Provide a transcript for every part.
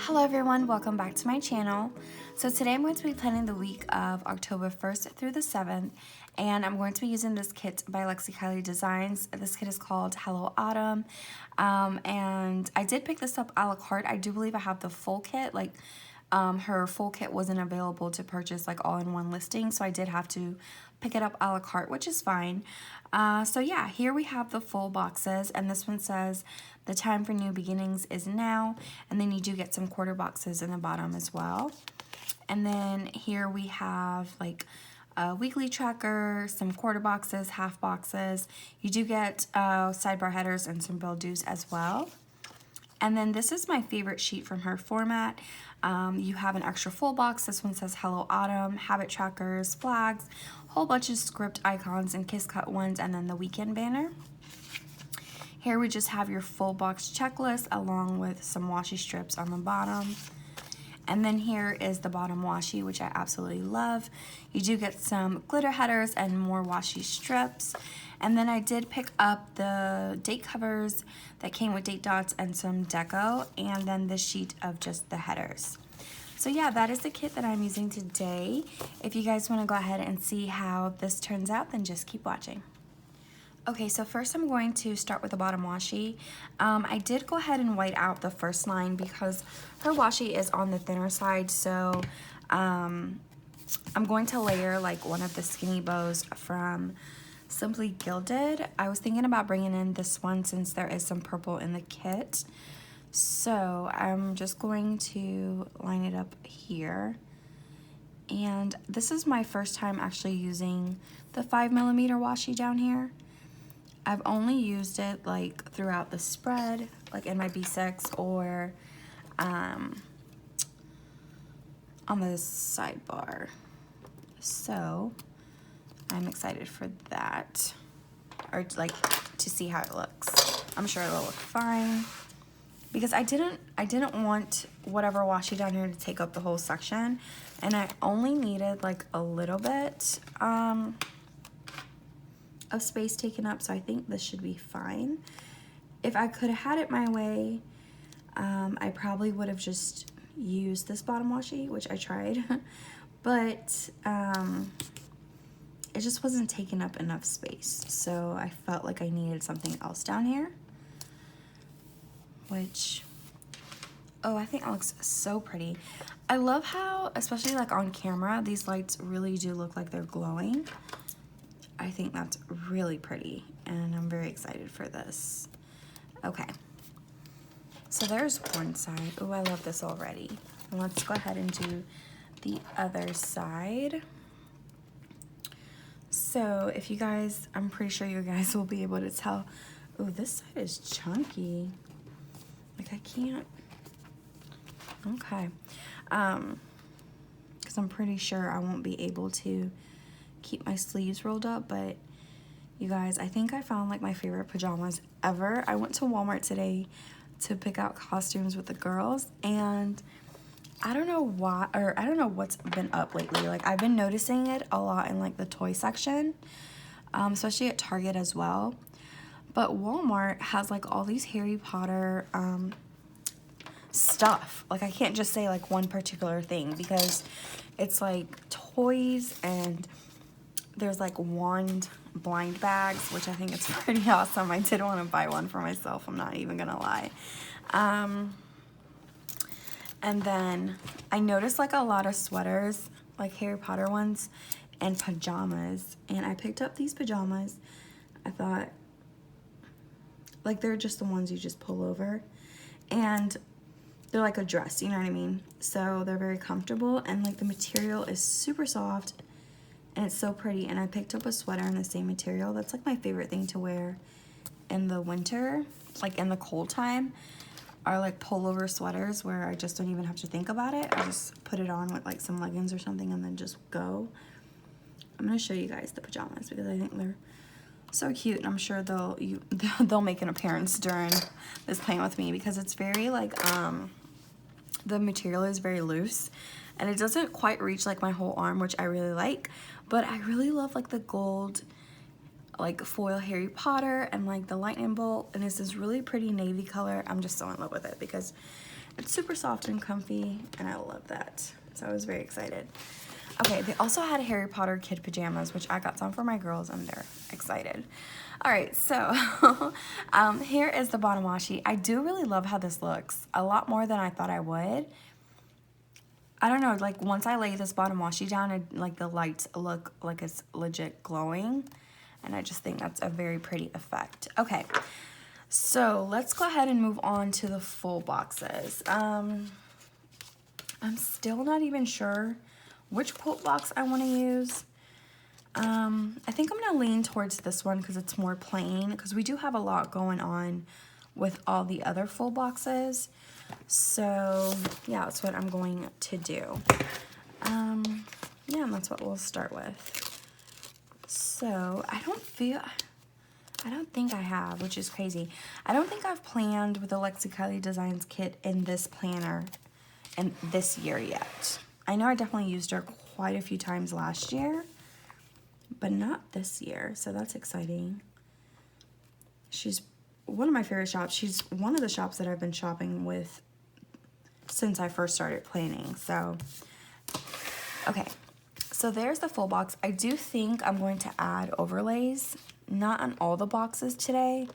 Hello everyone, welcome back to my channel. So today I'm going to be planning the week of October 1st through the 7th, and I'm going to be using this kit by Lexie Kylee Designs. This kit is called Hello Autumn, and I did pick this up a la carte. I do believe I have the full kit, her full kit wasn't available to purchase like all in one listing, so I did have to pick it up a la carte, which is fine. So yeah, here we have the full boxes, and this one says the time for new beginnings is now, and then you do get some quarter boxes in the bottom as well. And then here we have like a weekly tracker, some quarter boxes, half boxes. You do get sidebar headers and some bill dues as well. And then this is my favorite sheet from her format. You have an extra full box. This one says Hello Autumn, habit trackers, flags, whole bunch of script icons and kiss cut ones, and then the weekend banner. Here we just have your full box checklist along with some washi strips on the bottom. And then here is the bottom washi, which I absolutely love. You do get some glitter headers and more washi strips. And then I did pick up the date covers that came with date dots and some deco, and then the sheet of just the headers. So yeah, that is the kit that I'm using today. If you guys want to go ahead and see how this turns out, then just keep watching. Okay, so first I'm going to start with the bottom washi. I did go ahead and white out the first line because her washi is on the thinner side, so I'm going to layer like one of the skinny bows from Simply Gilded. I was thinking about bringing in this one since there is some purple in the kit. So I'm just going to line it up here. And this is my first time actually using the 5mm washi down here. I've only used it like throughout the spread, like in my B6 or on the sidebar. So I'm excited for that, or like to see how it looks. I'm sure it'll look fine because I didn't want whatever washi down here to take up the whole section, and I only needed like a little bit of space taken up, so I think this should be fine. If I could have had it my way, I probably would have just used this bottom washi, which I tried, but it just wasn't taking up enough space, so I felt like I needed something else down here, which, oh, I think it looks so pretty. I love how, especially like on camera, these lights really do look like they're glowing. I think that's really pretty, and I'm very excited for this. Okay, so there's one side. Oh, I love this already. And let's go ahead and do the other side. So if you guys, I'm pretty sure you guys will be able to tell. Oh, this side is chunky. Like I can't. Okay, because I'm pretty sure I won't be able to keep my sleeves rolled up, but you guys, I think I found like my favorite pajamas ever. I went to Walmart today to pick out costumes with the girls, and I don't know why, or I don't know what's been up lately. Like I've been noticing it a lot in like the toy section, especially at Target as well. But Walmart has like all these Harry Potter stuff. Like I can't just say like one particular thing because it's like toys, and there's like wand blind bags, which I think is pretty awesome. I did want to buy one for myself, I'm not even gonna lie. And then I noticed like a lot of sweaters, like Harry Potter ones, and pajamas, and I picked up these pajamas. I thought, like, they're just the ones you just pull over, and they're like a dress, you know what I mean? So they're very comfortable, and like the material is super soft, and it's so pretty. And I picked up a sweater in the same material. That's like my favorite thing to wear in the winter, like in the cold time, are like pullover sweaters where I just don't even have to think about it. I just put it on with like some leggings or something and then just go. I'm gonna show you guys the pajamas because I think they're so cute, and I'm sure they'll make an appearance during this playing with me because it's very like the material is very loose, and it doesn't quite reach like my whole arm, which I really like. But I really love like the gold like foil Harry Potter and like the lightning bolt, and it's this really pretty navy color. I'm just so in love with it because it's super soft and comfy, and I love that. So I was very excited. Okay, they also had Harry Potter kid pajamas, which I got some for my girls, and they're excited. All right, so here is the bottom washi. I do really love how this looks, a lot more than I thought I would. I don't know, like once I lay this bottom washi down, like the lights look like it's legit glowing, and I just think that's a very pretty effect. Okay, so let's go ahead and move on to the full boxes. I'm still not even sure which quote box I want to use. I think I'm going to lean towards this one because it's more plain, because we do have a lot going on with all the other full boxes. So yeah, that's what I'm going to do. Yeah, and that's what we'll start with. So I don't think I have, which is crazy. I don't think I've planned with the Lexie Kylee Designs kit in this planner in this year yet. I know I definitely used her quite a few times last year, but not this year, so that's exciting. She's one of my favorite shops. She's one of the shops that I've been shopping with since I first started planning. So, okay, so there's the full box. I do think I'm going to add overlays, not on all the boxes today,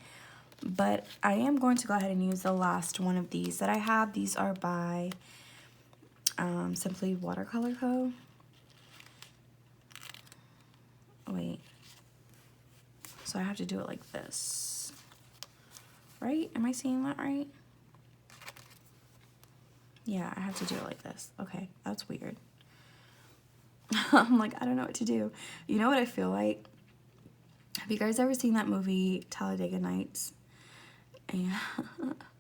but I am going to go ahead and use the last one of these that I have. These are by Simply Watercolor Co. Wait, so I have to do it like this, right? Am I seeing that right? Yeah, I have to do it like this. Okay, that's weird. I'm like, I don't know what to do. You know what I feel like? Have you guys ever seen that movie, Talladega Nights? And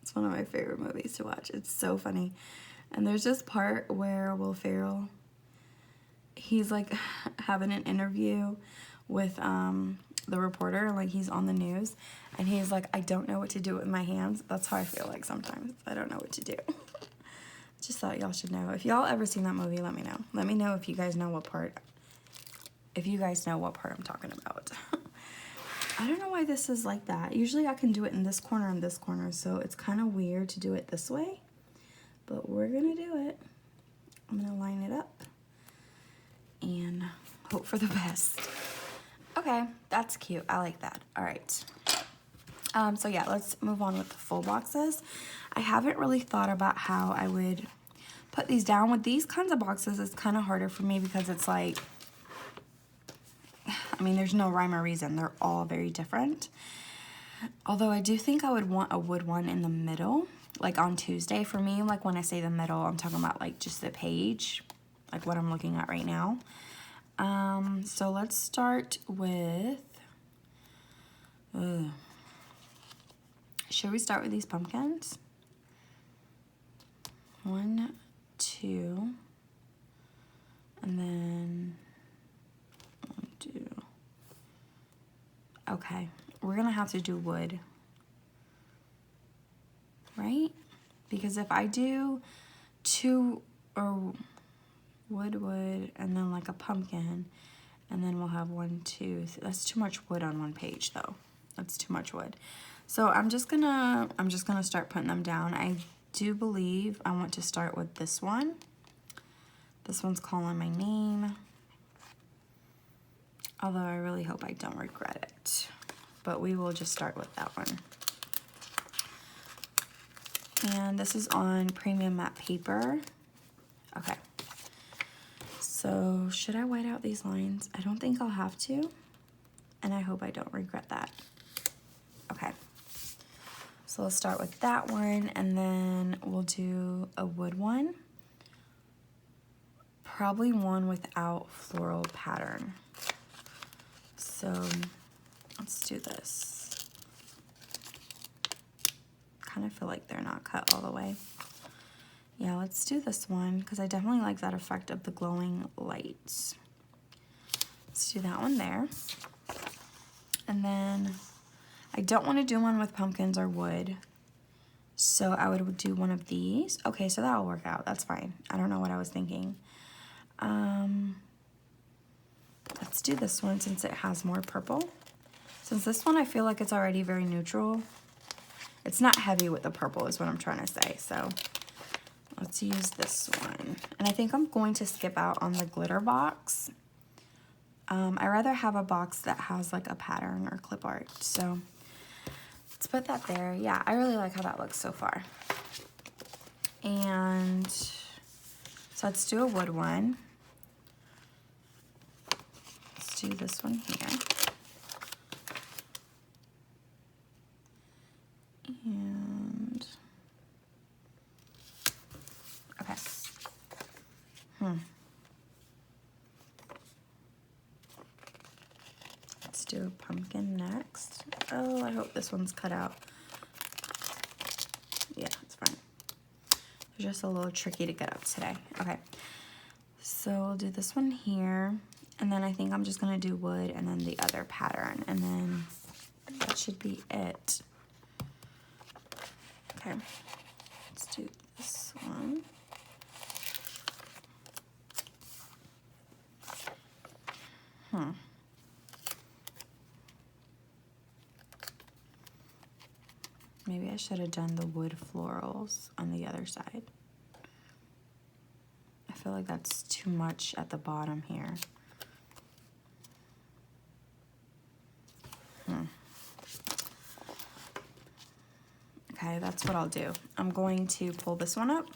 it's one of my favorite movies to watch. It's so funny. And there's this part where Will Ferrell, he's like having an interview with the reporter, like he's on the news, and he's like, I don't know what to do with my hands. That's how I feel like sometimes. I don't know what to do. Just thought y'all should know. If y'all ever seen that movie, let me know. Let me know if you guys know what part, I'm talking about. I don't know why this is like that. Usually I can do it in this corner and this corner, so it's kind of weird to do it this way. But we're gonna do it. I'm gonna line it up and hope for the best. Okay, that's cute. I like that. All right. So yeah, let's move on with the full boxes. I haven't really thought about how I would put these down. With these kinds of boxes, it's kind of harder for me because it's like, I mean, there's no rhyme or reason. They're all very different. Although I do think I would want a wood one in the middle, like on Tuesday for me. Like when I say the middle, I'm talking about like just the page, like what I'm looking at right now. So let's start with, should we start with these pumpkins? 1, 2, and then 1, 2. Okay, we're gonna have to do wood, right? Because if I do 2 or wood, and then like a pumpkin, and then we'll have 1, 2, that's too much wood on one page though. That's too much wood. So I'm just gonna start putting them down. I do believe I want to start with this one. This one's calling my name. Although I really hope I don't regret it. But we will just start with that one. And this is on premium matte paper. Okay. So should I white out these lines? I don't think I'll have to. And I hope I don't regret that. Okay. So let's start with that one, and then we'll do a wood one. Probably one without floral pattern. So let's do this. Kind of feel like they're not cut all the way. Yeah, let's do this one because I definitely like that effect of the glowing lights. Let's do that one there. And then I don't want to do one with pumpkins or wood, so I would do one of these. Okay, so that'll work out. That's fine. I don't know what I was thinking. Let's do this one since it has more purple. Since this one I feel like it's already very neutral. It's not heavy with the purple is what I'm trying to say. So let's use this one. And I think I'm going to skip out on the glitter box. I rather have a box that has like a pattern or clip art. So let's put that there. Yeah, I really like how that looks so far. And so let's do a wood one. Let's do this one here. And okay. Let's do a pumpkin next. Oh, I hope this one's cut out. Yeah, it's fine. They're just a little tricky to get up today. Okay, so we'll do this one here, and then I think I'm just gonna do wood and then the other pattern, and then that should be it. Okay, let's do this one. Maybe I should have done the wood florals on the other side. I feel like that's too much at the bottom here. Okay, that's what I'll do. I'm going to pull this one up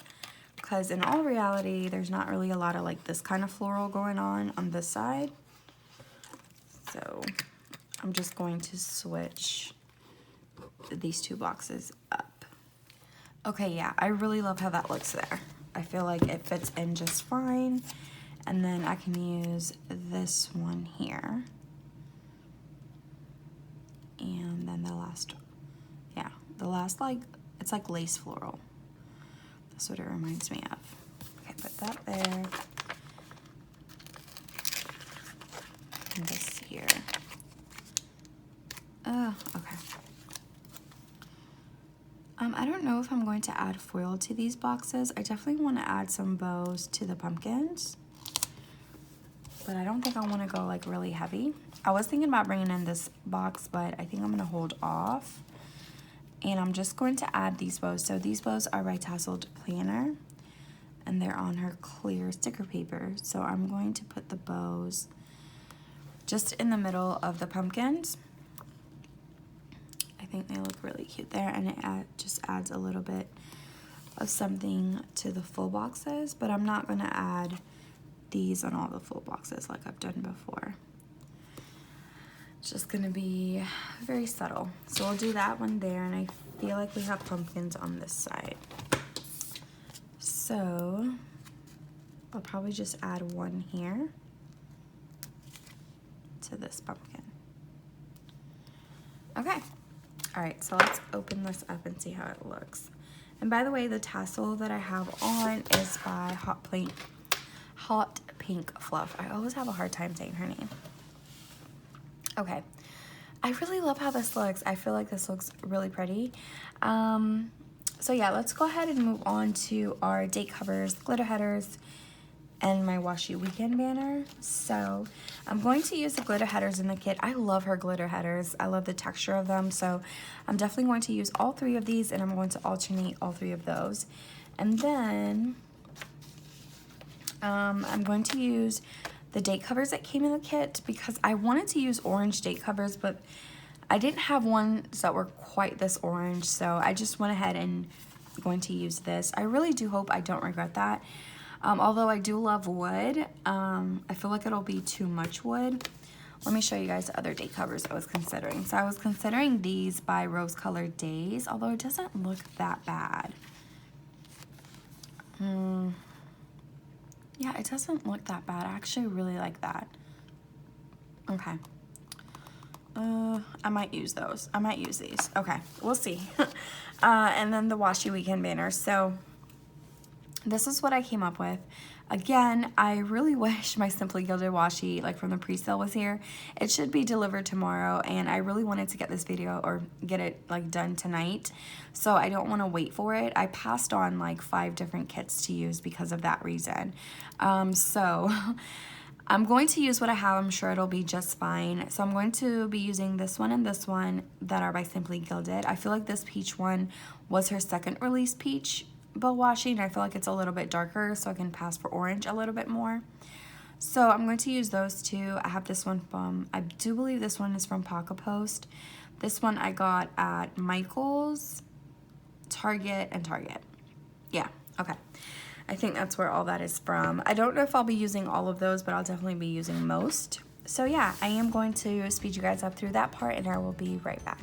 because in all reality, there's not really a lot of like this kind of floral going on this side. So I'm just going to switch these two boxes up. Okay, yeah, I really love how that looks there. I feel like it fits in just fine. And then I can use this one here. And then the last, yeah, the last, like, it's like lace floral. That's what it reminds me of. Okay, put that there. And this here. Oh, okay. I don't know if I'm going to add foil to these boxes. I definitely want to add some bows to the pumpkins, but I don't think I want to go like really heavy. I was thinking about bringing in this box, but I think I'm going to hold off. And I'm just going to add these bows. So these bows are by Tasseled Planner, and they're on her clear sticker paper. So I'm going to put the bows just in the middle of the pumpkins. I think they look really cute there, and it just adds a little bit of something to the full boxes, but I'm not going to add these on all the full boxes like I've done before. It's just going to be very subtle. So we'll do that one there, and I feel like we have pumpkins on this side. So I'll probably just add one here to this pumpkin. Okay. All right, so let's open this up and see how it looks. And by the way, the tassel that I have on is by Hot Pink Fluff. I always have a hard time saying her name. Okay, I really love how this looks. I feel like this looks really pretty. So yeah, let's go ahead and move on to our date covers, glitter headers, and my washi weekend banner. So I'm going to use the glitter headers in the kit. I love her glitter headers. I love the texture of them. So I'm definitely going to use all three of these, and I'm going to alternate all three of those. And then I'm going to use the date covers that came in the kit because I wanted to use orange date covers, but I didn't have ones that were quite this orange. So I just went ahead and going to use this. I really do hope I don't regret that. Although I do love wood, I feel like it'll be too much wood. Let me show you guys the other date covers I was considering. So I was considering these by Rose Colored Days, although it doesn't look that bad. Yeah, it doesn't look that bad. I actually really like that. Okay. I might use those. I might use these. Okay, we'll see. And then the washi weekend banner. So this is what I came up with. Again, I really wish my Simply Gilded washi, like from the pre-sale, was here. It should be delivered tomorrow, and I really wanted to get this video or get it like done tonight, so I don't want to wait for it. I passed on like 5 different kits to use because of that reason. So I'm going to use what I have. I'm sure it'll be just fine. So I'm going to be using this one and this one that are by Simply Gilded. I feel like this peach one was her second release peach. bow washi, and I feel like it's a little bit darker, so I can pass for orange a little bit more. So I'm going to use those two. I have this one from, I do believe this one is from Pocket Post. This one I got at Michael's, Target, and Target. Yeah, okay. I think that's where all that is from. I don't know if I'll be using all of those, but I'll definitely be using most. So yeah, I am going to speed you guys up through that part, and I will be right back.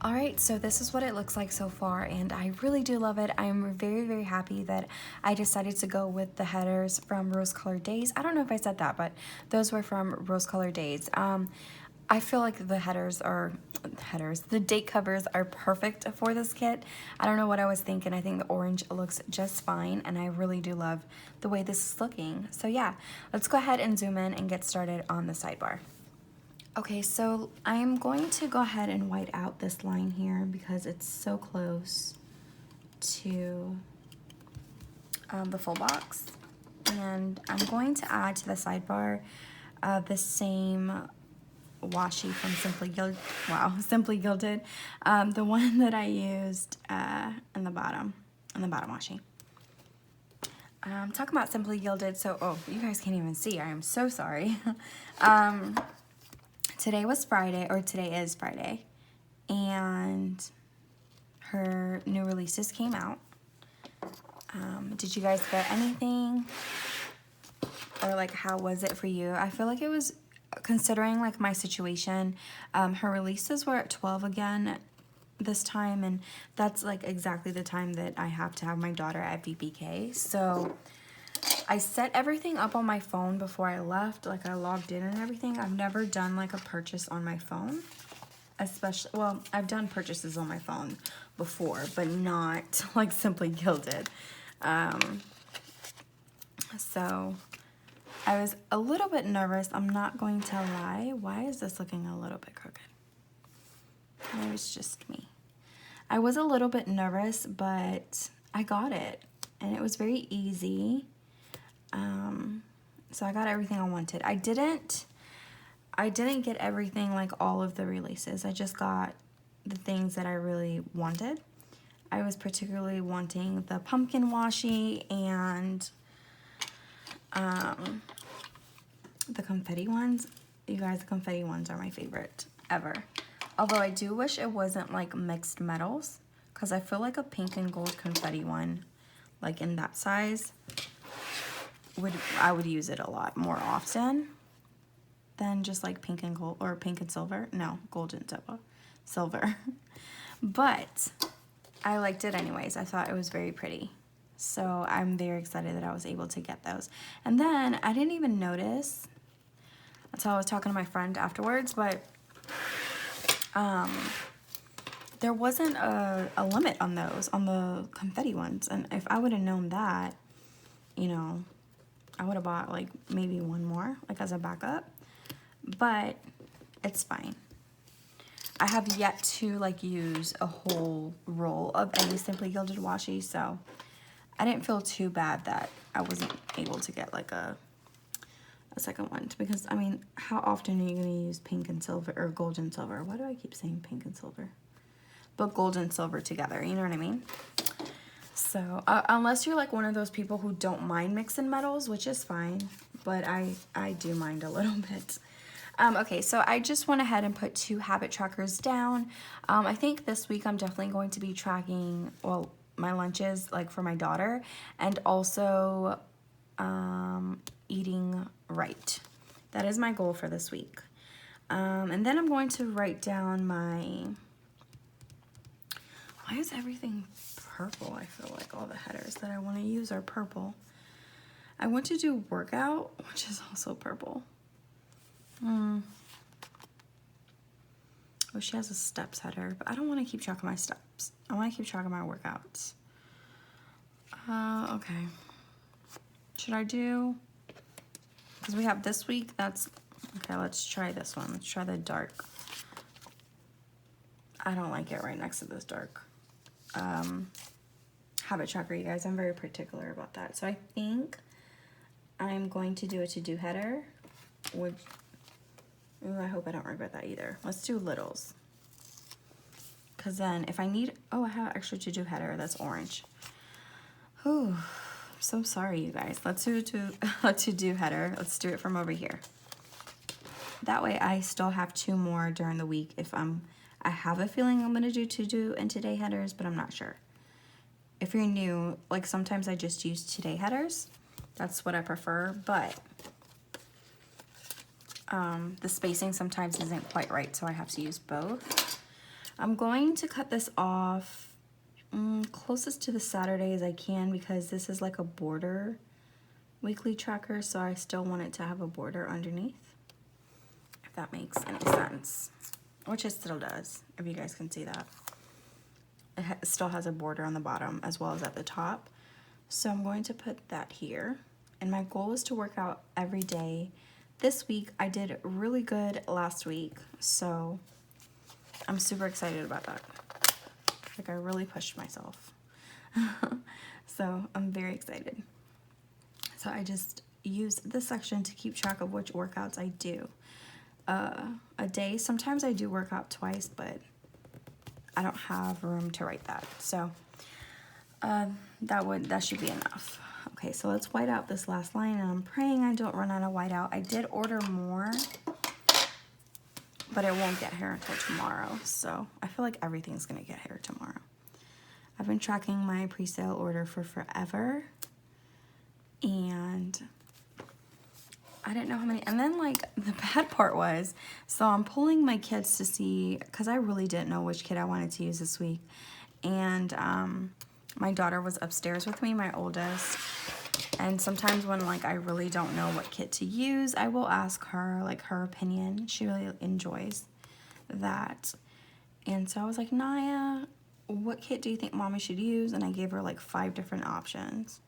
Alright, so this is what it looks like so far, and I really do love it. I'm very, very happy that I decided to go with the headers from Rose Colored Days. I don't know if I said that, but those were from Rose Colored Days. I feel like the date covers are perfect for this kit. I don't know what I was thinking. I think the orange looks just fine, and I really do love the way this is looking. So yeah, let's go ahead and zoom in and get started on the sidebar. Okay, so I'm going to go ahead and white out this line here because it's so close to the full box. And I'm going to add to the sidebar the same washi from Simply Gilded, the one that I used in the bottom washi. Talking about Simply Gilded, so, oh, you guys can't even see, I am so sorry. Today is Friday, and her new releases came out. Did you guys get anything? Or like, how was it for you? I feel like it was, considering like my situation, her releases were at 12 again this time, and that's like exactly the time that I have to have my daughter at VPK. So I set everything up on my phone before I left, like I logged in and everything. I've never done like a purchase on my phone, especially, well, I've done purchases on my phone before, but not like Simply Gilded. So I was a little bit nervous, I'm not going to lie. Why is this looking a little bit crooked? Maybe it's just me. I was a little bit nervous, but I got it. And it was very easy. So I got everything I wanted. I didn't get everything, like all of the releases. I just got the things that I really wanted. I was particularly wanting the pumpkin washi and the confetti ones. You guys, the confetti ones are my favorite ever. Although I do wish it wasn't like mixed metals, because I feel like a pink and gold confetti one, like in that size, I would use it a lot more often than just like pink and gold or pink and silver. No, gold and silver. But I liked it anyways. I thought it was very pretty. So I'm very excited that I was able to get those. And then I didn't even notice until I was talking to my friend afterwards, but there wasn't a limit on those, on the confetti ones. And if I would have known that, you know, I would have bought like maybe one more, like as a backup. But it's fine. I have yet to like use a whole roll of any Simply Gilded washi, so I didn't feel too bad that I wasn't able to get like a second one, because I mean, how often are you going to use pink and silver or gold and silver? Why do I keep saying pink and silver? But gold and silver together, you know what I mean? So unless you're like one of those people who don't mind mixing metals, which is fine, but I do mind a little bit. Okay, so I just went ahead and put 2 habit trackers down. I think this week I'm definitely going to be tracking, well, my lunches, like for my daughter, and also eating right. That is my goal for this week. And then I'm going to write down my, why is everything purple? I feel like all the headers that I want to use are purple. I want to do workout, which is also purple. Oh, she has a steps header, but I don't want to keep track of my steps. I want to keep track of my workouts. Okay. Should I do, because we have this week, that's, okay, let's try this one. Let's try the dark. I don't like it right next to this dark habit tracker, you guys. I'm very particular about that. So I think I'm going to do a to-do header, which, ooh, I hope I don't regret that either. Let's do littles. Because then if I need, oh, I have an extra to-do header that's orange. Ooh, I'm so sorry, you guys. Let's do a to-do header. Let's do it from over here. That way I still have 2 more during the week if I have a feeling I'm going to do to-do and today headers, but I'm not sure. If you're new, like sometimes I just use today headers. That's what I prefer, but the spacing sometimes isn't quite right, so I have to use both. I'm going to cut this off closest to the Saturday as I can, because this is like a border weekly tracker, so I still want it to have a border underneath, if that makes any sense, which it still does, if you guys can see that. It still has a border on the bottom as well as at the top. So I'm going to put that here, and my goal is to work out every day. This week I did really good last week, so I'm super excited about that. Like, I really pushed myself. So I'm very excited. So I just use this section to keep track of which workouts I do a day. Sometimes I do work out twice, but I don't have room to write that. So that should be enough. Okay, so let's white out this last line, and I'm praying I don't run out of whiteout. I did order more, but it won't get here until tomorrow. So I feel like everything's gonna get here tomorrow. I've been tracking my pre-sale order for forever, and I didn't know how many. And then like the bad part was, so I'm pulling my kids to see, because I really didn't know which kit I wanted to use this week. And my daughter was upstairs with me, my oldest. And sometimes when like I really don't know what kit to use, I will ask her like her opinion. She really enjoys that. And so I was like, Naya, what kit do you think mommy should use? And I gave her like 5 different options.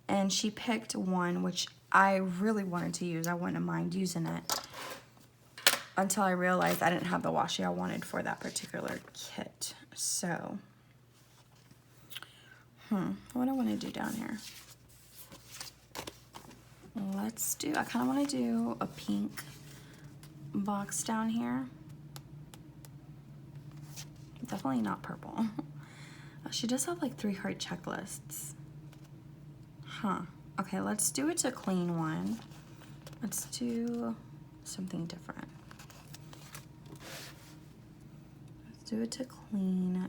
And she picked one which I really wanted to use. I wouldn't mind using it until I realized I didn't have the washi I wanted for that particular kit. So, what do I want to do down here? Let's do, I kind of want to do a pink box down here. Definitely not purple. She does have like 3 heart checklists. Huh. Okay, let's do it to clean one. Let's do something different. Let's do it to clean.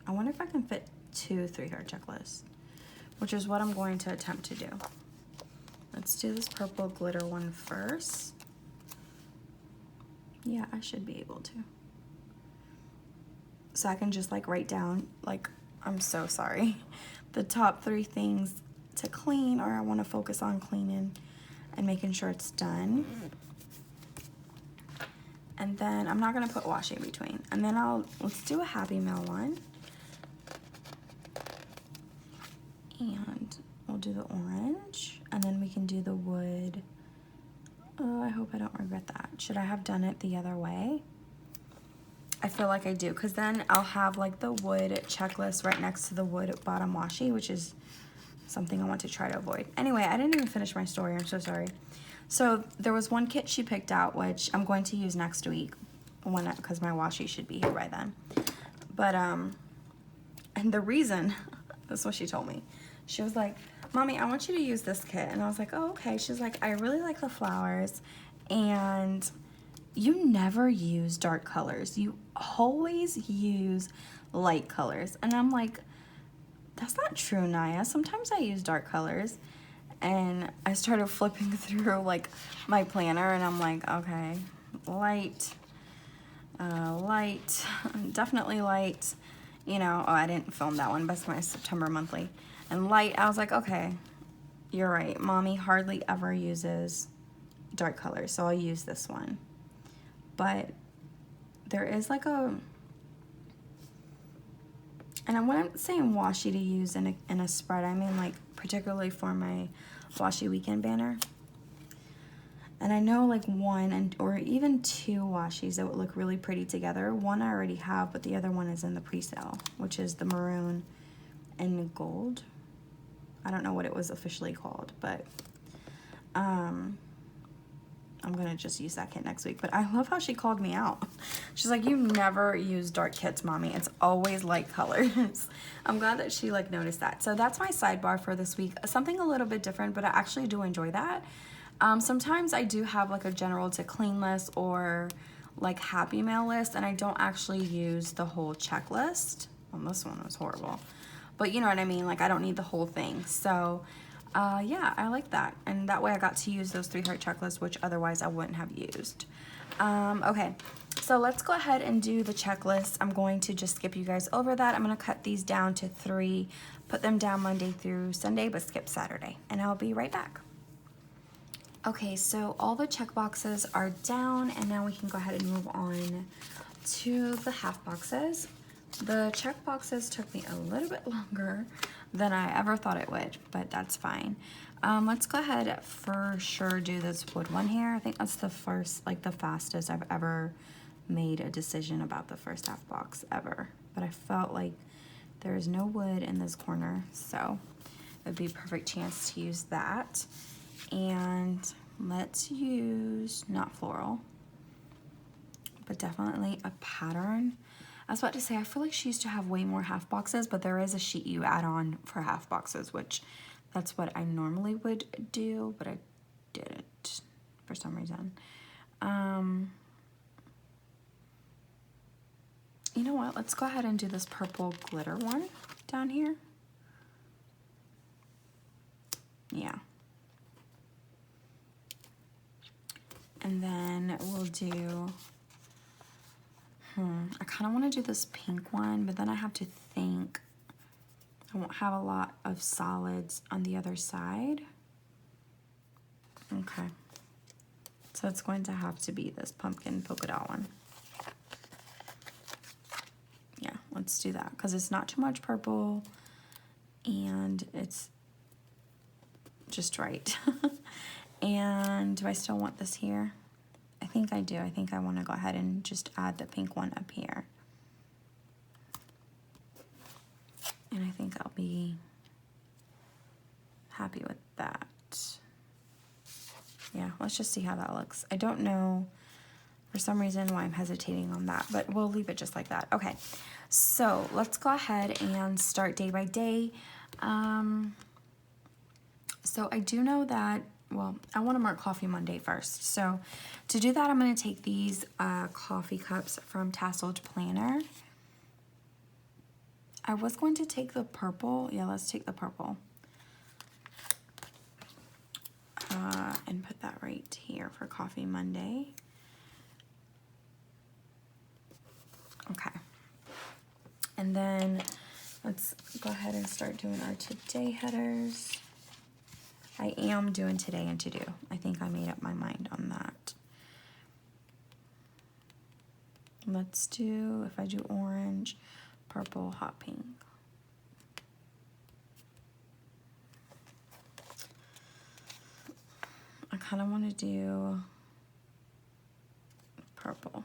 I wonder if I can fit 2 3 heart checklists, which is what I'm going to attempt to do. Let's do this purple glitter one first. Yeah, I should be able to. So I can just like write down, like, I'm so sorry, the top 3 things to clean, or I want to focus on cleaning and making sure it's done. And then I'm not going to put washi in between. And then let's do a Happy Mail one. And we'll do the orange. And then we can do the wood. Oh, I hope I don't regret that. Should I have done it the other way? I feel like I do, because then I'll have like the wood checklist right next to the wood bottom washi, which is something I want to try to avoid. Anyway, I didn't even finish my story. I'm so sorry. So there was one kit she picked out, which I'm going to use next week, because my washi should be here by then. But and the reason, this is what she told me. She was like, "Mommy, I want you to use this kit," and I was like, "Oh, okay." She's like, "I really like the flowers, and you never use dark colors. You always use light colors." And I'm like, "That's not true, Naya. Sometimes I use dark colors." And I started flipping through like my planner, and I'm like, okay, light, definitely light. You know, oh, I didn't film that one, but it's my September monthly. And light, I was like, okay, you're right. Mommy hardly ever uses dark colors, so I'll use this one. But there is like and when I'm saying washi to use in a spread, I mean like particularly for my washi weekend banner. And I know like 1 or even 2 washis that would look really pretty together. One I already have, but the other one is in the pre-sale, which is the maroon and gold. I don't know what it was officially called, but I'm gonna just use that kit next week. But I love how she called me out. She's like, "You never use dark kits, Mommy. It's always light colors." I'm glad that she like noticed that. So that's my sidebar for this week. Something a little bit different, but I actually do enjoy that. Sometimes I do have like a general to clean list or like Happy Mail list, and I don't actually use the whole checklist. Well, this one was horrible, but you know what I mean? Like I don't need the whole thing. So yeah, I like that. And that way I got to use those 3 heart checklists, which otherwise I wouldn't have used. Okay, so let's go ahead and do the checklist. I'm going to just skip you guys over that. I'm going to cut these down to 3, put them down Monday through Sunday, but skip Saturday, and I'll be right back. Okay, so all the check boxes are down, and now we can go ahead and move on to the half boxes. The check boxes took me a little bit longer than I ever thought it would, but that's fine. Let's go ahead for sure do this wood one here. I think that's the first, like the fastest I've ever made a decision about the first half box ever. But I felt like there is no wood in this corner, so it would be a perfect chance to use that. And let's use, not floral, but definitely a pattern. I was about to say, I feel like she used to have way more half boxes, but there is a sheet you add on for half boxes, which that's what I normally would do, but I didn't for some reason. You know what? Let's go ahead and do this purple glitter one down here. Yeah. And then we'll do, I kind of want to do this pink one, but then I have to think I won't have a lot of solids on the other side. Okay. So it's going to have to be this pumpkin polka dot one. Yeah, let's do that because it's not too much purple and it's just right. And do I still want this here? I think I do. I think I want to go ahead and just add the pink one up here. And I think I'll be happy with that. Yeah, let's just see how that looks. I don't know for some reason why I'm hesitating on that, but we'll leave it just like that. Okay, so let's go ahead and start day by day. So I do know that, well, I want to mark Coffee Monday first. So to do that, I'm going to take these coffee cups from Tasseled Planner. I was going to take the purple. Yeah, let's take the purple. And put that right here for Coffee Monday. Okay. And then let's go ahead and start doing our today headers. I am doing today and to do. I think I made up my mind on that. Let's do, if I do orange, purple, hot pink. I kind of want to do purple.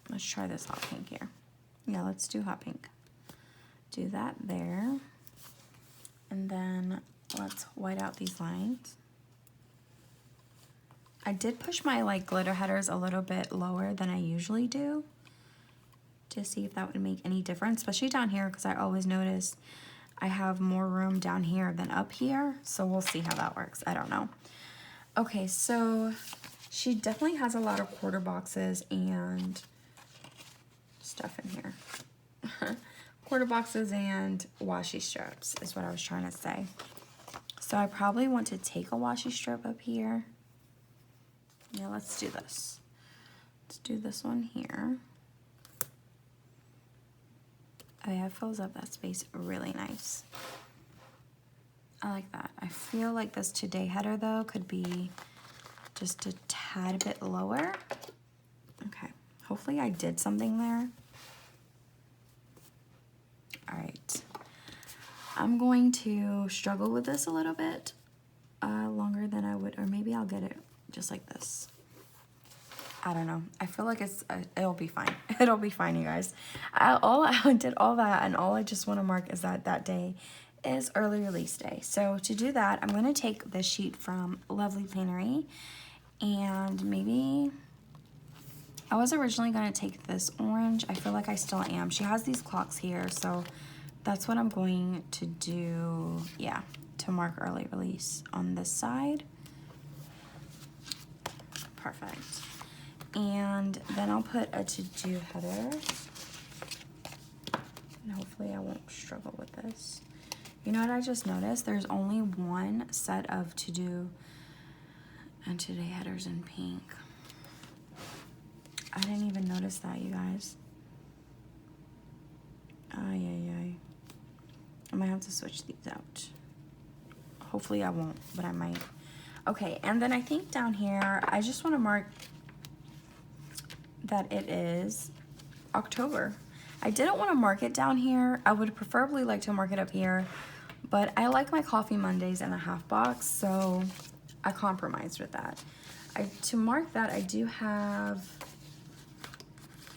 Let's try this hot pink here. Yeah, let's do hot pink. Do that there. And then let's white out these lines. I did push my like glitter headers a little bit lower than I usually do to see if that would make any difference, especially down here, because I always notice I have more room down here than up here. So we'll see how that works. I don't know. Okay, so she definitely has a lot of quarter boxes and stuff in here. Quarter boxes and washi strips is what I was trying to say. So I probably want to take a washi strip up here. Yeah, let's do this. Let's do this one here. Oh yeah, it fills up that space really nice. I like that. I feel like this today header though could be just a tad bit lower. Okay, hopefully I did something there. All right, I'm going to struggle with this a little bit longer than I would, or maybe I'll get it just like this. I don't know. I feel like it'll be fine. It'll be fine, you guys. I did all that, and all I just want to mark is that that day is early release day. So to do that, I'm going to take this sheet from Lovely Plannery, and maybe I was originally going to take this orange. I feel like I still am. She has these clocks here, so that's what I'm going to do. Yeah, to mark early release on this side. Perfect. And then I'll put a to-do header. And hopefully I won't struggle with this. You know what I just noticed? There's only one set of to-do and today headers in pink. I didn't even notice that, you guys. Ay, ay, ay. I might have to switch these out. Hopefully I won't, but I might. Okay, and then I think down here, I just want to mark that it is October. I didn't want to mark it down here. I would preferably like to mark it up here, but I like my Coffee Mondays in a half box, so I compromised with that. To mark that, I do have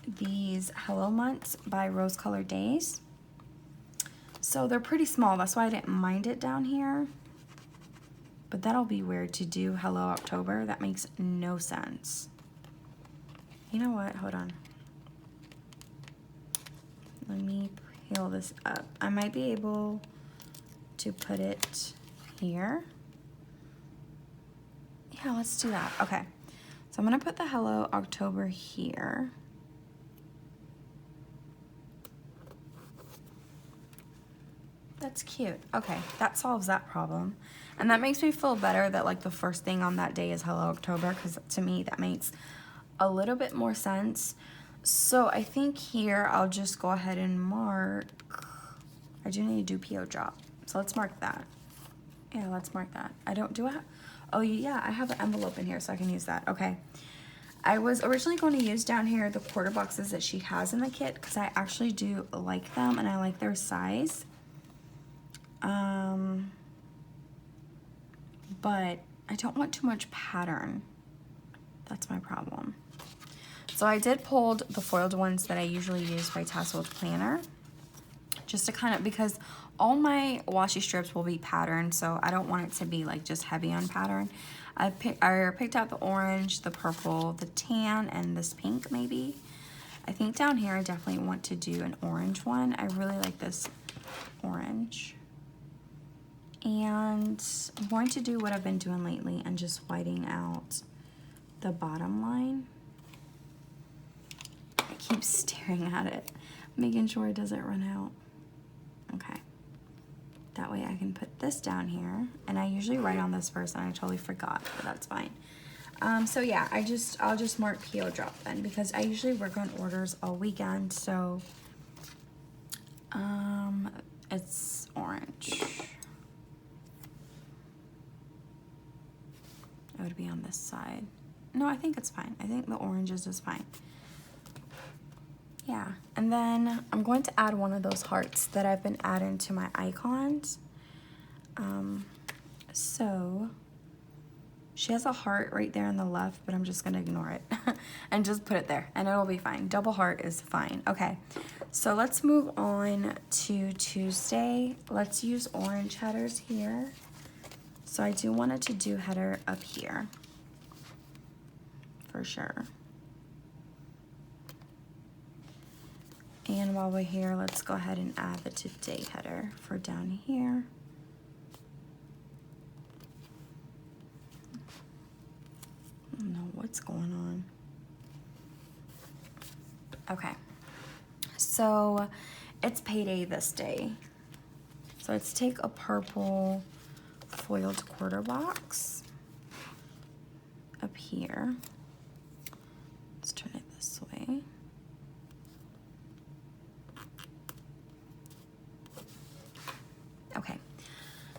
these Hello Months by Rose Colored Days. So they're pretty small, that's why I didn't mind it down here. But that'll be weird to do Hello October. That makes no sense. You know what? Hold on. Let me peel this up. I might be able to put it here. Yeah, let's do that. Okay. So I'm going to put the Hello October here. That's cute. Okay, that solves that problem. And that makes me feel better that like the first thing on that day is Hello October, because to me that makes a little bit more sense. So I think here I'll just go ahead and mark. I do need to do PO drop. So let's mark that. Yeah, let's mark that. Oh yeah, I have an envelope in here so I can use that. Okay. I was originally going to use down here the quarter boxes that she has in the kit because I actually do like them and I like their size. But I don't want too much pattern. That's my problem. So I did pull the foiled ones that I usually use by Tasseled Planner, just to kind of, because all my washi strips will be patterned, so I don't want it to be like just heavy on pattern. I picked out the orange, the purple, the tan, and this pink maybe. I think down here I definitely want to do an orange one. I really like this orange. And I'm going to do what I've been doing lately and just whiting out the bottom line. I keep staring at it, making sure it doesn't run out. Okay. That way I can put this down here. And I usually write on this first and I totally forgot, but that's fine. So yeah, I'll just mark PO drop then, because I usually work on orders all weekend, so it's orange. It would be on this side. No, I think it's fine. I think the oranges is fine. Yeah, and then I'm going to add one of those hearts that I've been adding to my icons. So she has a heart right there on the left, but I'm just gonna ignore it and just put it there and it'll be fine. Double heart is fine. Okay, so let's move on to Tuesday. Let's use orange headers here. So I do want it to do header up here for sure. And while we're here, let's go ahead and add the today header for down here. I don't know what's going on. Okay, so it's payday this day. So let's take a purple foiled quarter box up here. Let's turn it this way. Okay,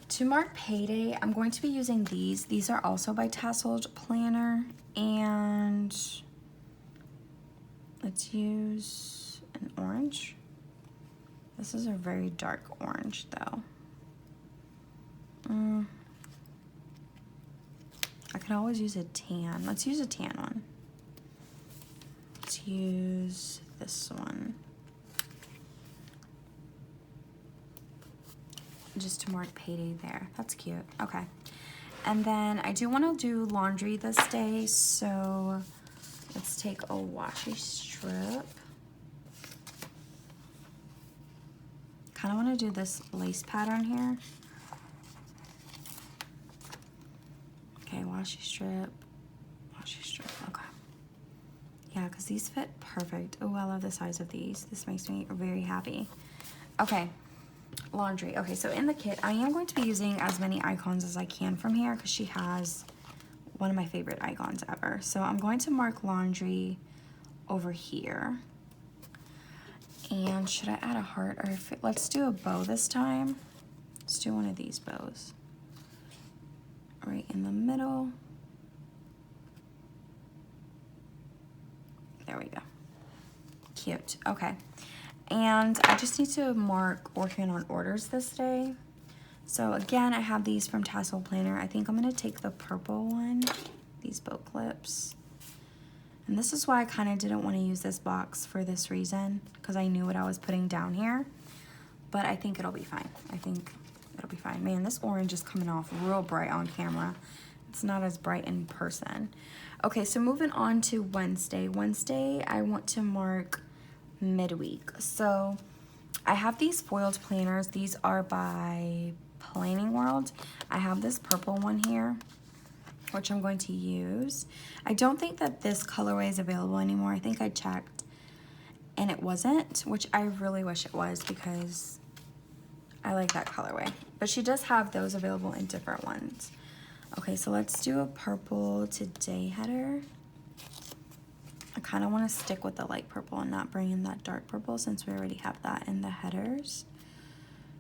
to mark payday, I'm going to be using these. These are also by Tasseled Planner, and let's use an orange. This is a very dark orange though. I could always use a tan. Let's use a tan one. Let's use this one. Just to mark payday there. That's cute. Okay. And then I do want to do laundry this day, so let's take a washi strip. Kind of want to do this lace pattern here. Okay, washi strip, okay. Yeah, because these fit perfect. Oh, I love the size of these. This makes me very happy. Okay. Laundry. Okay, so in the kit, I am going to be using as many icons as I can from here because she has one of my favorite icons ever. So I'm going to mark laundry over here. And should I add a heart or let's do a bow this time. Let's do one of these bows. Right in the middle. There we go. Cute. Okay. And I just need to mark working on orders this day. So again, I have these from Tasseled Planner. I think I'm going to take the purple one, these bow clips. And this is why I kind of didn't want to use this box for this reason, because I knew what I was putting down here. But I think it'll be fine. I think it'll be fine. Man, this orange is coming off real bright on camera. It's not as bright in person. Okay, so moving on to Wednesday. Wednesday, I want to mark midweek. So I have these foiled planners. These are by Planning World. I have this purple one here, which I'm going to use. I don't think that this colorway is available anymore. I think I checked and it wasn't, which I really wish it was because I like that colorway. But she does have those available in different ones. Okay, so let's do a purple today header. I kind of want to stick with the light purple and not bring in that dark purple since we already have that in the headers.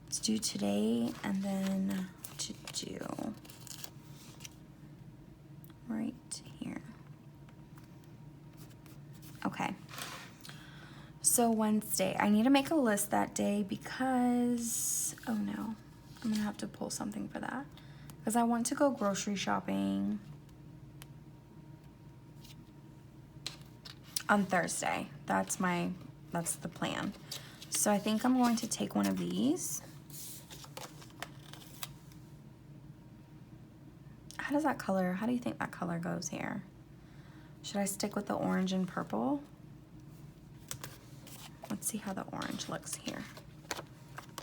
Let's do today and then to do right here. Okay. So Wednesday, I need to make a list that day because, oh no, I'm gonna have to pull something for that because I want to go grocery shopping on Thursday. That's the plan. So I think I'm going to take one of these. How do you think that color goes here? Should I stick with the orange and purple? Let's see how the orange looks here,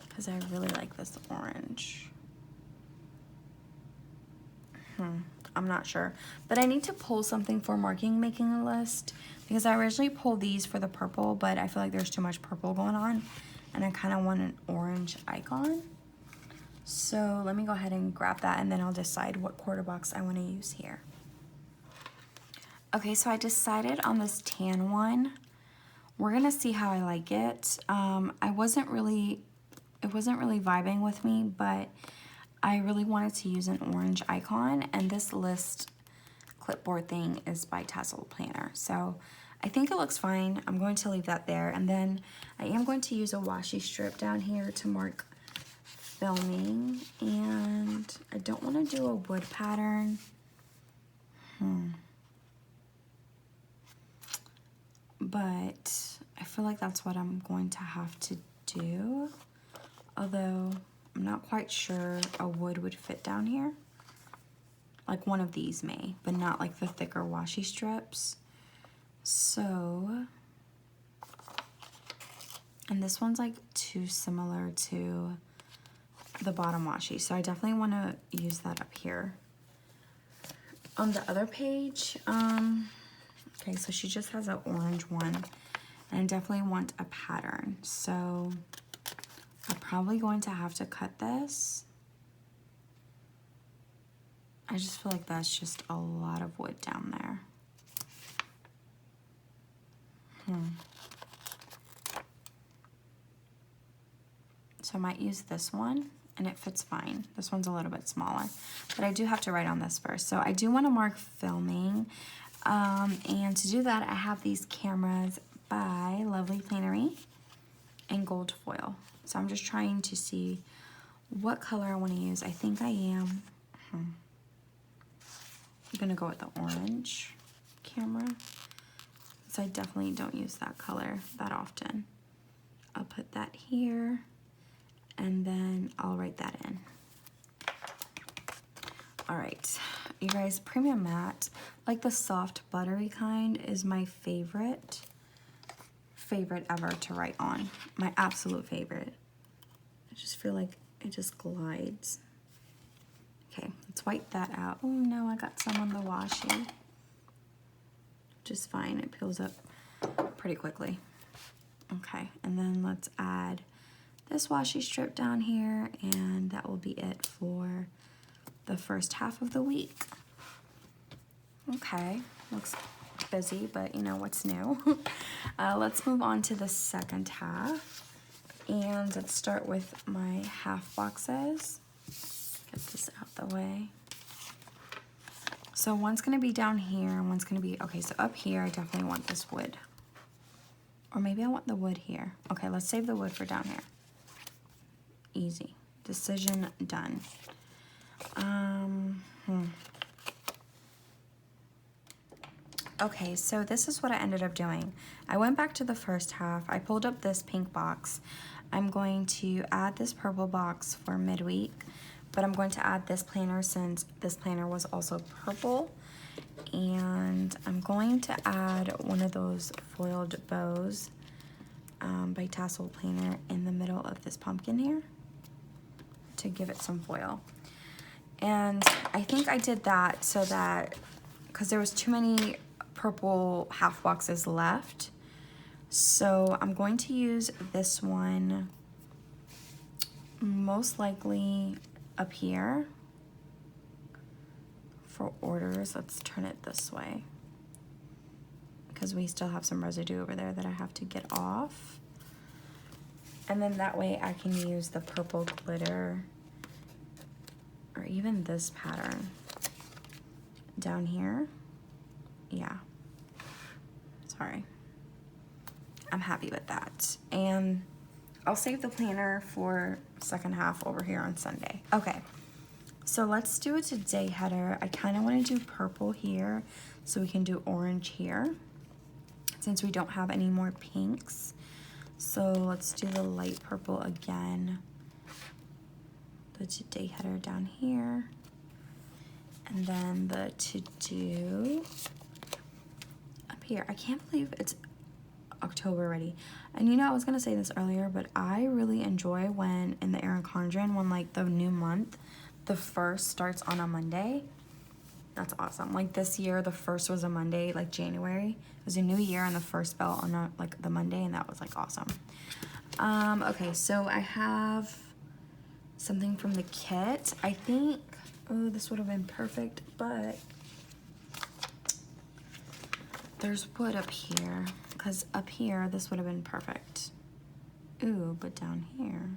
because I really like this orange. I'm not sure, but I need to pull something for making a list, because I originally pulled these for the purple, but I feel like there's too much purple going on and I kind of want an orange icon. So let me go ahead and grab that, and then I'll decide what quarter box I want to use here. Okay, so I decided on this tan one. We're gonna see how I like it. It wasn't really vibing with me, but I really wanted to use an orange icon, and this list clipboard thing is by Tassel Planner. So I think it looks fine. I'm going to leave that there, and then I am going to use a washi strip down here to mark filming, and I don't want to do a wood pattern. But I feel like that's what I'm going to have to do, although I'm not quite sure a wood would fit down here. Like one of these may, but not like the thicker washi strips. So, and this one's like too similar to the bottom washi, so I definitely want to use that up here. On the other page, okay, so she just has an orange one, and I definitely want a pattern. So I'm probably going to have to cut this. I just feel like that's just a lot of wood down there. So I might use this one, and it fits fine. This one's a little bit smaller, but I do have to write on this first. So I do want to mark filming. And to do that, I have these cameras by Lovely Plannery in gold foil. So I'm just trying to see what color I want to use. I think I am. I'm gonna go with the orange camera. So I definitely don't use that color that often. I'll put that here, and then I'll write that in. All right, you guys, premium matte, like the soft buttery kind, is my favorite ever to write on. My absolute favorite. I just feel like it just glides. Okay, let's wipe that out. Oh no, I got some on the washi. Which is fine, it peels up pretty quickly. Okay, and then let's add this washi strip down here, and that will be it for the first half of the week. Okay, looks busy, but you know what's new. Let's move on to the second half, and let's start with my half boxes. Get this out the way. So one's gonna be down here, and one's gonna be, okay, so up here I definitely want this wood. Or maybe I want the wood here. Okay, let's save the wood for down here. Easy, decision done. Okay, so this is what I ended up doing. I went back to the first half. I pulled up this pink box. I'm going to add this purple box for midweek, but I'm going to add this planner since this planner was also purple. And I'm going to add one of those foiled bows by Tassel Planner in the middle of this pumpkin here to give it some foil. And I think I did that so that, because there was too many purple half boxes left. So I'm going to use this one most likely up here for orders. Let's turn it this way because we still have some residue over there that I have to get off. And then that way I can use the purple glitter, or even this pattern down here. Yeah, sorry. I'm happy with that. And I'll save the planner for second half over here on Sunday. Okay, so let's do a today header. I kind of want to do purple here, so we can do orange here, since we don't have any more pinks. So let's do the light purple again. The today header down here. And then the to-do up here. I can't believe it's October already. And you know, I was gonna say this earlier, but I really enjoy when in the Erin Condren, when like the new month, the 1st starts on a Monday. That's awesome. Like this year, the 1st was a Monday, like January. It was a new year and the 1st fell on like the Monday, and that was like awesome. Okay, so I have something from the kit. I think, oh, this would have been perfect, but there's wood up here, because up here, this would have been perfect. Ooh, but down here,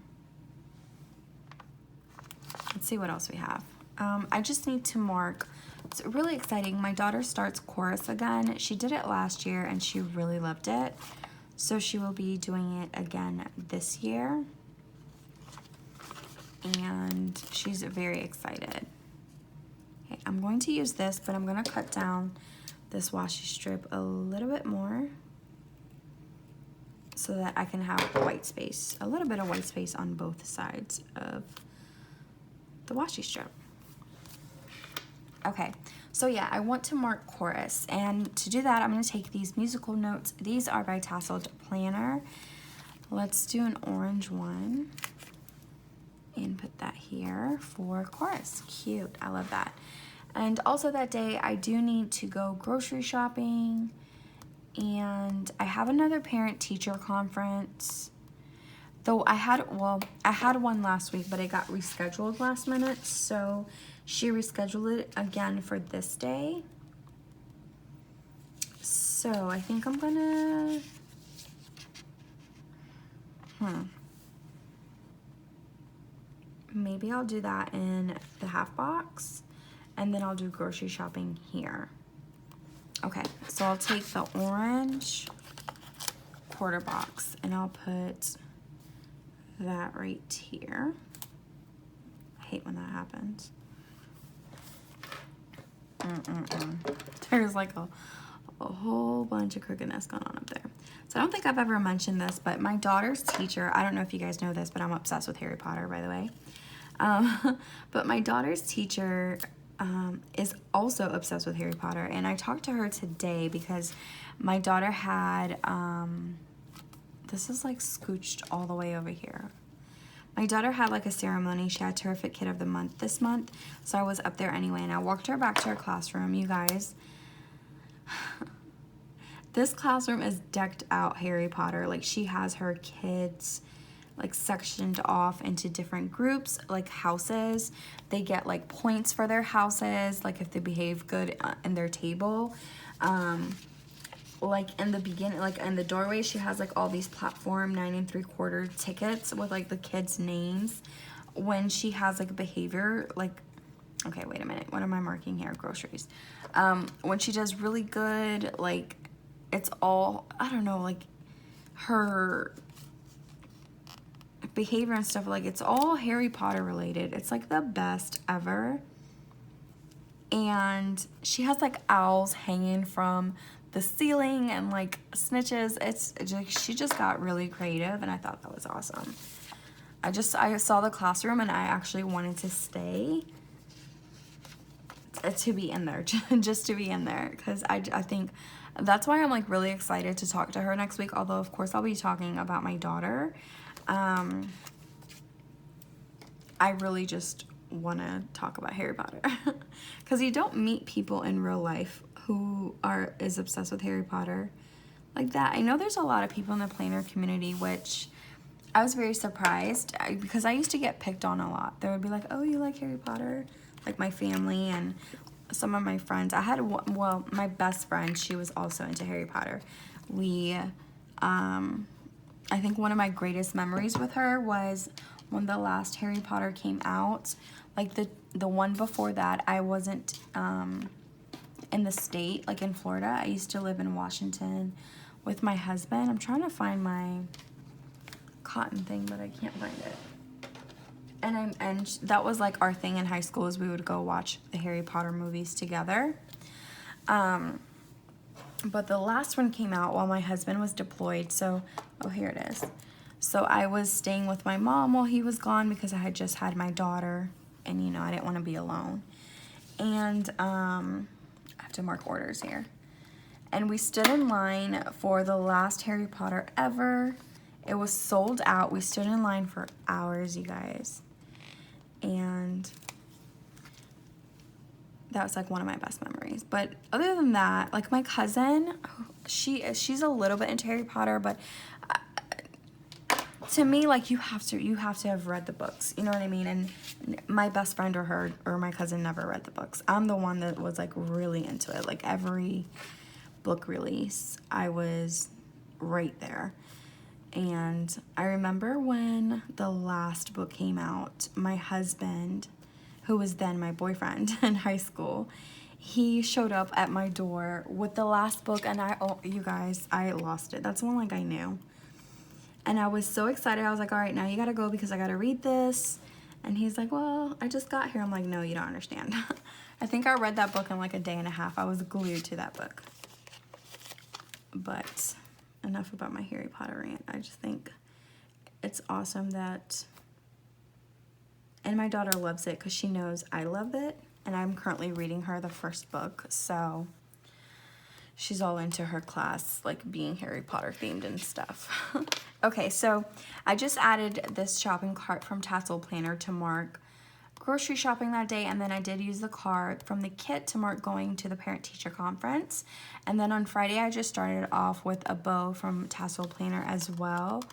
let's see what else we have. I just need to mark, it's really exciting. My daughter starts chorus again. She did it last year and she really loved it. So she will be doing it again this year. And she's very excited. Okay, I'm going to use this, but I'm gonna cut down this washi strip a little bit more so that I can have white space, a little bit of white space on both sides of the washi strip. Okay, so yeah, I want to mark chorus, and to do that, I'm gonna take these musical notes. These are by Tasseled Planner. Let's do an orange one and put that here for chorus. Cute, I love that. And also that day, I do need to go grocery shopping, and I have another parent-teacher conference. Though I had one last week, but it got rescheduled last minute, so she rescheduled it again for this day. So I think I'm gonna, maybe I'll do that in the half box, and then I'll do grocery shopping here. Okay, so I'll take the orange quarter box and I'll put that right here. I hate when that happens. There's like a whole bunch of crookedness going on up there. So I don't think I've ever mentioned this, but my daughter's teacher, I don't know if you guys know this, but I'm obsessed with Harry Potter, by the way. But my daughter's teacher is also obsessed with Harry Potter, and I talked to her today because my daughter had, this is like scooched all the way over here. My daughter had like a ceremony. She had Terrific Kid of the Month this month, so I was up there anyway, and I walked her back to her classroom. You guys, this classroom is decked out Harry Potter. Like, she has her kids like sectioned off into different groups, like houses. They get like points for their houses, like if they behave good in their table. Like in the beginning, like in the doorway, she has like all these platform 9 3/4 tickets with like the kids' names. When she has like behavior, like, okay, wait a minute, what am I marking here? Groceries. When she does really good, like, it's all, I don't know, like her behavior and stuff, like it's all Harry Potter related. It's like the best ever. And she has like owls hanging from the ceiling and like snitches. It's like she just got really creative, and I thought that was awesome. I saw the classroom and I actually wanted to stay to be in there, just to be in there, because I think that's why I'm like really excited to talk to her next week, although of course I'll be talking about my daughter. I really just want to talk about Harry Potter because you don't meet people in real life who is obsessed with Harry Potter like that. I know there's a lot of people in the planner community, which I was very surprised because I used to get picked on a lot. They would be like, oh, you like Harry Potter? Like my family and some of my friends. I had, well, my best friend, she was also into Harry Potter. We, I think one of my greatest memories with her was when the last Harry Potter came out. Like the one before that, I wasn't in the state, like in Florida. I used to live in Washington with my husband. I'm trying to find my cotton thing, but I can't find it. And that was like our thing in high school, is we would go watch the Harry Potter movies together. But the last one came out while my husband was deployed, so, oh, here it is. So I was staying with my mom while he was gone because I had just had my daughter, and you know, I didn't want to be alone. And I have to mark orders here. And we stood in line for the last Harry Potter ever. It was sold out. We stood in line for hours, you guys. And that was like one of my best memories. But other than that, like my cousin, she's a little bit into Harry Potter, but to me, like you have to have read the books, you know what I mean? And my best friend or my cousin never read the books. I'm the one that was like really into it. Like every book release, I was right there. And I remember when the last book came out, my husband, who was then my boyfriend in high school, he showed up at my door with the last book, and you guys, I lost it. That's one like I knew. And I was so excited. I was like, all right, now you gotta go because I gotta read this. And he's like, well, I just got here. I'm like, no, you don't understand. I think I read that book in like a day and a half. I was glued to that book. But enough about my Harry Potter rant. I just think it's awesome that, and my daughter loves it because she knows I love it, and I'm currently reading her the first book, so she's all into her class, like being Harry Potter themed and stuff. Okay, so I just added this shopping cart from Tassel Planner to mark grocery shopping that day, and then I did use the card from the kit to mark going to the parent-teacher conference. And then on Friday, I just started off with a bow from Tassel Planner as well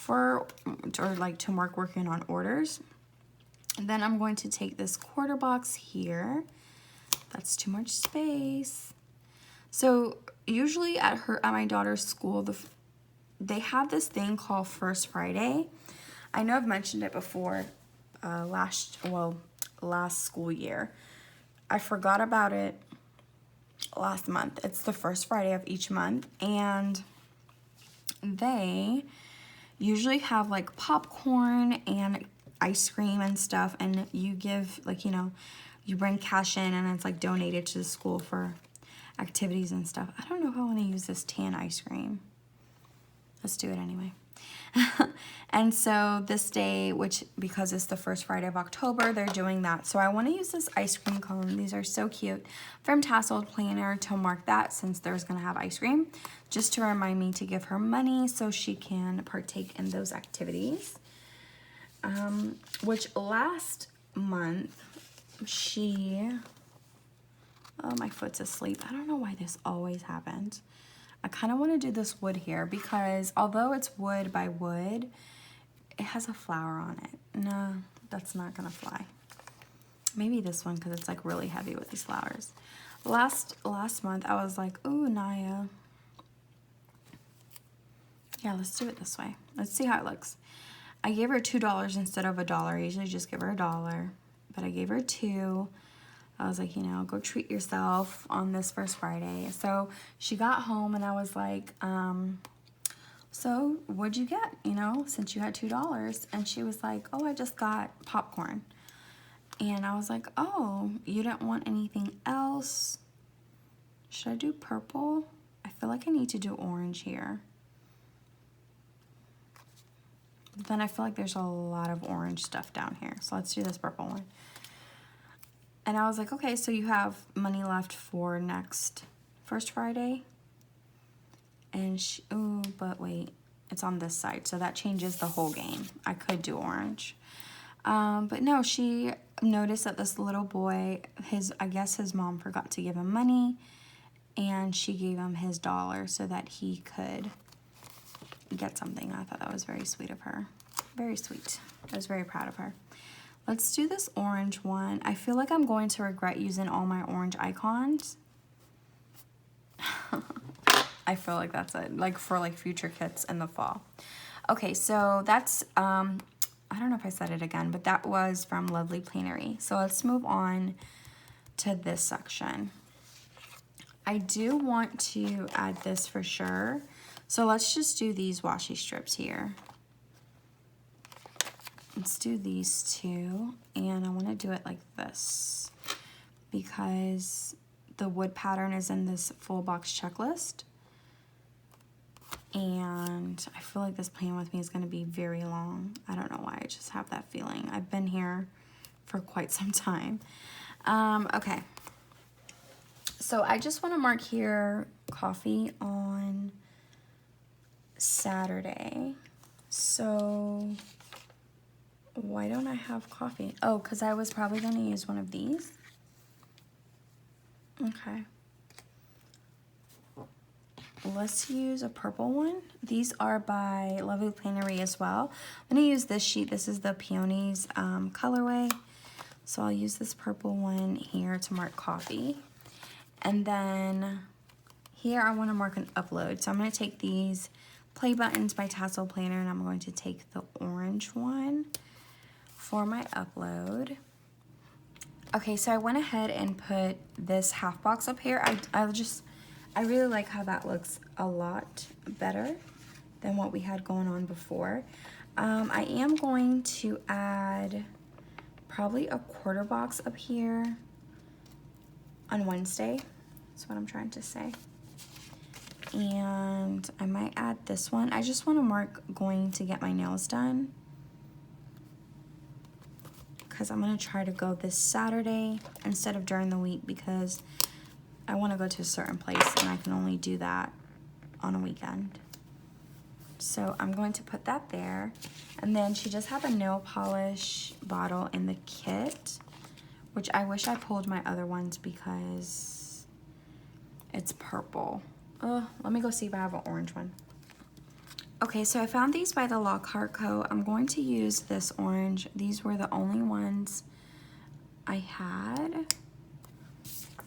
to mark working on orders. And then I'm going to take this quarter box here. That's too much space. So usually at my daughter's school, they have this thing called First Friday. I know I've mentioned it before. Last school year. I forgot about it last month. It's the first Friday of each month, and they usually have like popcorn and ice cream and stuff, and you give, like, you know, you bring cash in and it's like donated to the school for activities and stuff. I don't know if I want to use this tan ice cream. Let's do it anyway. And so this day, which because it's the first Friday of October, they're doing that. So I want to use this ice cream cone. These are so cute, from Tassel Planner, to mark that, since there's going to have ice cream, just to remind me to give her money so she can partake in those activities. Which last month oh, my foot's asleep. I don't know why this always happens. I kind of want to do this wood here because although it's wood by wood, it has a flower on it. No, that's not going to fly. Maybe this one because it's like really heavy with these flowers. Last month I was like, ooh, Naya. Yeah, let's do it this way. Let's see how it looks. I gave her $2 instead of $1. I usually just give her $1, but I gave her $2. I was like, you know, go treat yourself on this first Friday. So she got home and I was like, so what'd you get, you know, since you had $2? And she was like, oh, I just got popcorn. And I was like, oh, you didn't want anything else? Should I do purple? I feel like I need to do orange here. But then I feel like there's a lot of orange stuff down here. So let's do this purple one. And I was like, okay, so you have money left for next first Friday? And oh, but wait, it's on this side, so that changes the whole game. I could do orange. But no, she noticed that this little boy, I guess his mom forgot to give him money, and she gave him his $1 so that he could get something. I thought that was very sweet of her. Very sweet. I was very proud of her. Let's do this orange one. I feel like I'm going to regret using all my orange icons. I feel like that's it, like for like future kits in the fall. Okay, so that's, I don't know if I said it again, but that was from Lovely Plannery. So let's move on to this section. I do want to add this for sure. So let's just do these washi strips here. let's do these two, and I want to do it like this because the wood pattern is in this full box checklist, and I feel like this plan with me is going to be very long. I don't know why, I just have that feeling. I've been here for quite some time. Okay, so I just want to mark here coffee on Saturday. So why don't I have coffee? Oh, because I was probably going to use one of these. Okay. Let's use a purple one. These are by Lovely Planery as well. I'm going to use this sheet. This is the Peonies colorway. So I'll use this purple one here to mark coffee. And then here I want to mark an upload. So I'm going to take these Play Buttons by Tassel Planner, and I'm going to take the orange one for my upload. Okay, so I went ahead and put this half box up here. I really like how that looks a lot better than what we had going on before. I am going to add probably a quarter box up here on Wednesday. That's what I'm trying to say. And I might add this one. I just want to mark going to get my nails done, because I'm going to try to go this Saturday instead of during the week, because I want to go to a certain place and I can only do that on a weekend. So I'm going to put that there. And then she just had a nail polish bottle in the kit, which I wish I pulled my other ones because it's purple. Let me go see if I have an orange one. Okay, so I found these by the Lockhart Co. I'm going to use this orange. These were the only ones I had.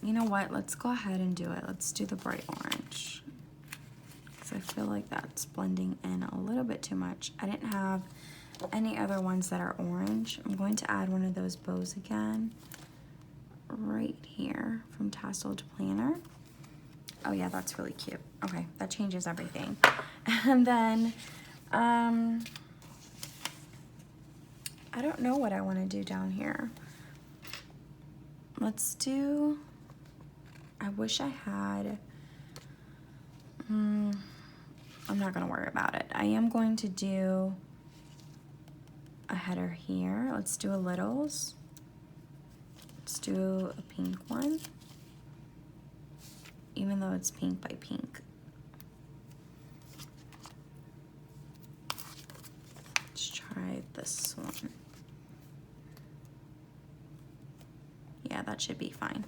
You know what? Let's go ahead and do it. Let's do the bright orange, because I feel like that's blending in a little bit too much. I didn't have any other ones that are orange. I'm going to add one of those bows again right here from Tasseled Planner. Oh yeah, that's really cute. Okay, that changes everything. And then, I don't know what I want to do down here. Let's do, I wish I had, I'm not going to worry about it. I am going to do a header here. Let's do a littles. Let's do a pink one, even though it's pink by pink. Let's try this one. Yeah, that should be fine.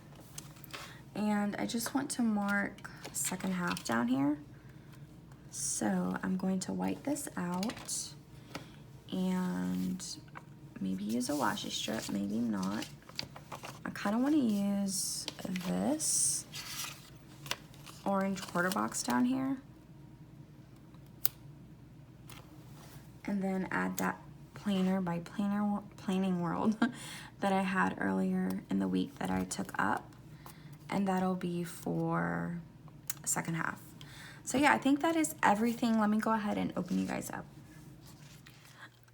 And I just want to mark the second half down here. So I'm going to white this out and maybe use a washi strip, maybe not. I kind of want to use this orange quarter box down here, and then add that planner by Planning World that I had earlier in the week that I took up, and that'll be for second half. So yeah, I think that is everything. Let me go ahead and open you guys up.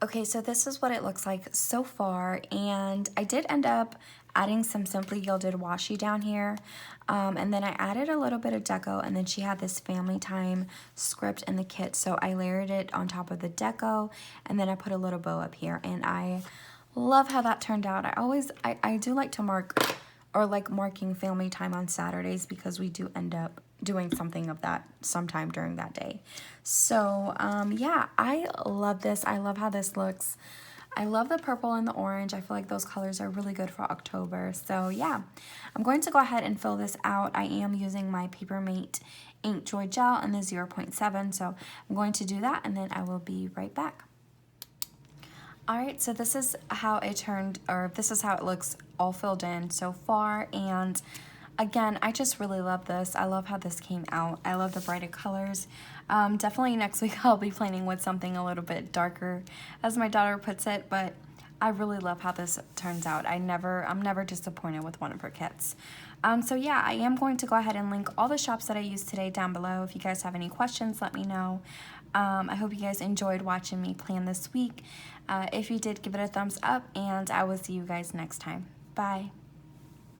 Okay, so this is what it looks like so far, and I did end up adding some Simply Gilded washi down here, and then I added a little bit of deco, and then she had this family time script in the kit, so I layered it on top of the deco, and then I put a little bow up here, and I love how that turned out. I do like to mark, or like marking family time on Saturdays, because we do end up doing something of that sometime during that day. So yeah, I love this. I love how this looks. I love the purple and the orange. I feel like those colors are really good for October. So yeah, I'm going to go ahead and fill this out. I am using my Papermate Ink Joy Gel in the 0.7, so I'm going to do that, and then I will be right back. Alright, so this is how it turned, or this is how it looks all filled in so far, and again, I just really love this. I love how this came out. I love the brighter colors. Definitely next week I'll be planning with something a little bit darker, as my daughter puts it, but I really love how this turns out. I'm never disappointed with one of her kits. So yeah, I am going to go ahead and link all the shops that I used today down below. If you guys have any questions, let me know. I hope you guys enjoyed watching me plan this week. If you did, give it a thumbs up, and I will see you guys next time. Bye.